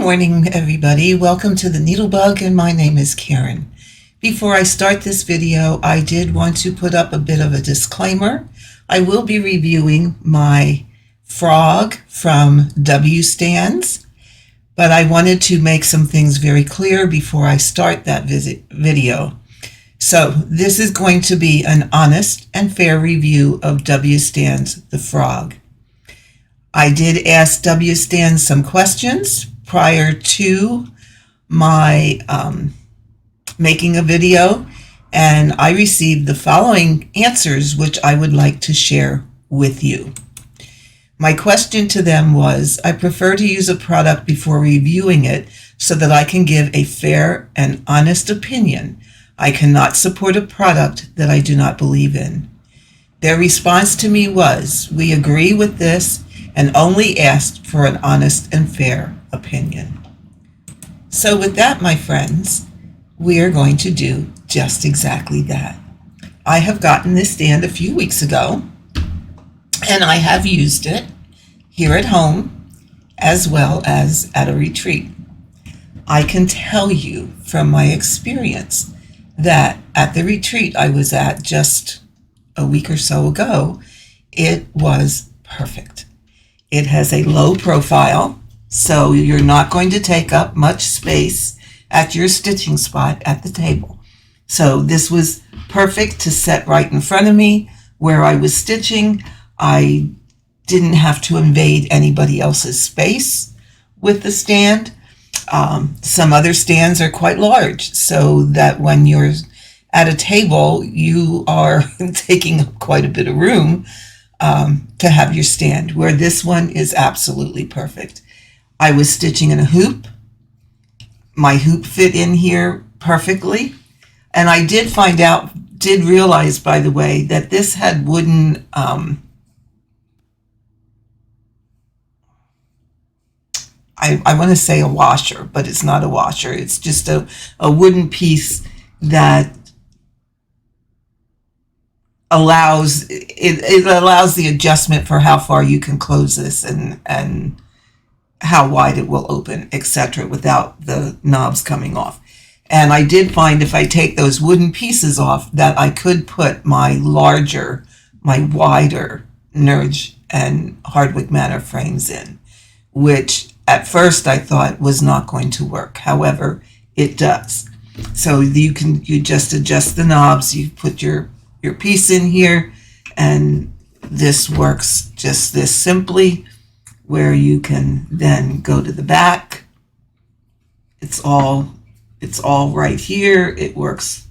morning, everybody. Welcome to the NeedleBugg, and my name is Karen. Before I start this video, I did want to put up a bit of a disclaimer. I will be reviewing my frog from W Stands, but I wanted to make some things very clear before I start that video. So this is going to be an honest and fair review of W Stands the frog. I did ask W Stands some questions prior to my making a video, and I received the following answers, which I would like to share with you. My question to them was, I prefer to use a product before reviewing it so that I can give a fair and honest opinion. I cannot support a product that I do not believe in. Their response to me was, we agree with this and only asked for an honest and fair opinion. So with that, my friends, we are going to do just exactly that. I have gotten this stand a few weeks ago, and I have used it here at home as well as at a retreat. I can tell you from my experience that at the retreat I was at just a week or so ago, it was perfect. It has a low profile, so you're not going to take up much space at your stitching spot at the table. So this was perfect to set right in front of me where I was stitching. I didn't have to invade anybody else's space with the stand. Some other stands are quite large, so that when you're at a table, you are taking up quite a bit of room to have your stand, where this one is absolutely perfect. I was stitching in a hoop. My hoop fit in here perfectly. And I did realize, by the way, that this had wooden, I want to say a washer, but it's not a washer. It's just a wooden piece that allows the adjustment for how far you can close this and how wide it will open, etc., without the knobs coming off. And I did find if I take those wooden pieces off that I could put my wider Nerge and Hardwick Manor frames in, which at first I thought was not going to work. However, it does. So you just adjust the knobs, you put your piece in here, and this works just this simply, where you can then go to the back. It's all right here. It works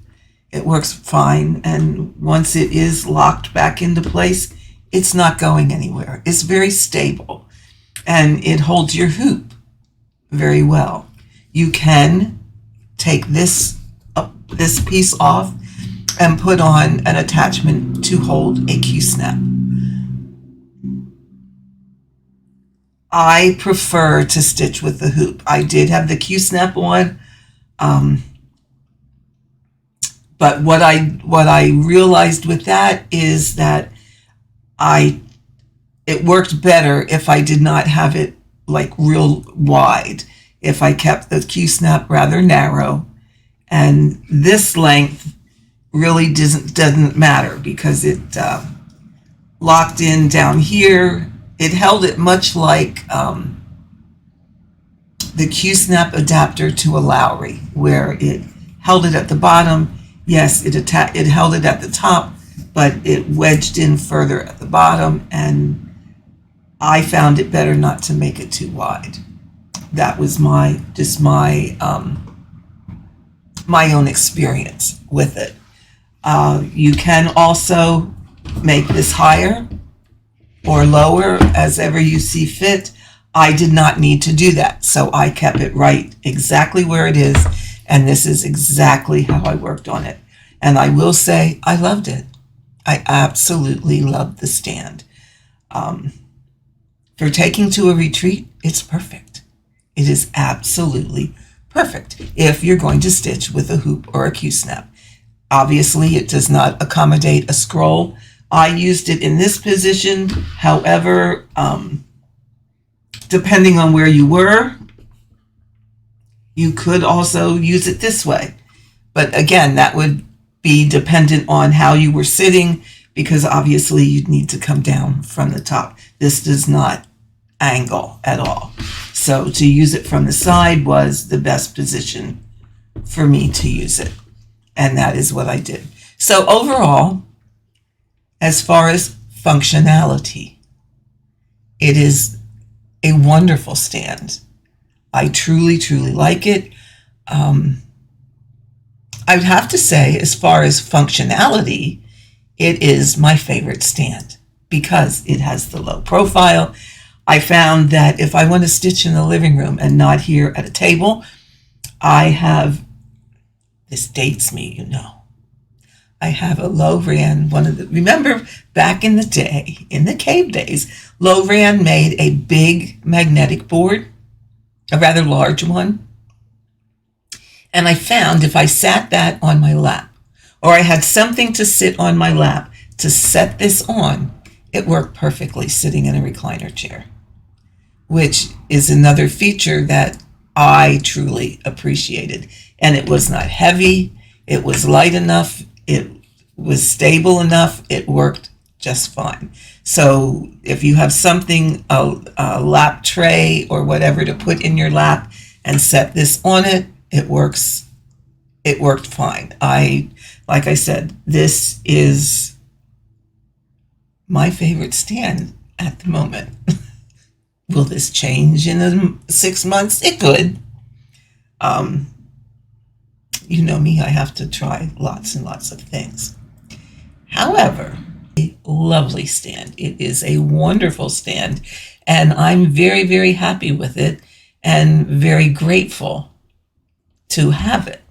fine. And once it is locked back into place, it's not going anywhere. It's very stable, and it holds your hoop very well. You can take this piece off and put on an attachment to hold a Q-snap. I prefer to stitch with the hoop. I did have the Q-snap on, but what I realized with that is that it worked better if I did not have it like real wide. If I kept the Q-snap rather narrow, and this length really doesn't matter because it locked in down here. It held it much like the Q-snap adapter to a Lowry, where it held it at the bottom. Yes, it held it at the top, but it wedged in further at the bottom, and I found it better not to make it too wide. That was my own experience with it. You can also make this higher or lower as ever you see fit. I did not need to do that, so I kept it right exactly where it is, and this is exactly how I worked on it. And I will say I loved it. I absolutely loved the stand. For taking to a retreat, it's perfect. It is absolutely perfect if you're going to stitch with a hoop or a Q-snap. Obviously, it does not accommodate a scroll. I used it in this position. However, depending on where you were, You could also use it this way. But again, that would be dependent on how you were sitting, because obviously you'd need to come down from the top. This does not angle at all. So to use it from the side was the best position for me to use it. And that is what I did. So overall, as far as functionality, it is a wonderful stand. I truly, truly like it. I'd have to say, as far as functionality, it is my favorite stand because it has the low profile. I found that if I want to stitch in the living room and not here at a table, I have, this dates me, you know, I have a Loran, remember back in the day, in the cave days, Loran made a big magnetic board, a rather large one. And I found if I sat that on my lap, or I had something to sit on my lap to set this on, it worked perfectly sitting in a recliner chair, which is another feature that I truly appreciated. And it was not heavy, it was light enough, it was stable enough, it worked just fine. So if you have something, a lap tray or whatever to put in your lap and set this on it, it works. It worked fine. Like I said, this is my favorite stand at the moment. Will this change in 6 months? It could. You know me, I have to try lots and lots of things. However, a lovely stand. It is a wonderful stand, and I'm very, very happy with it and very grateful to have it.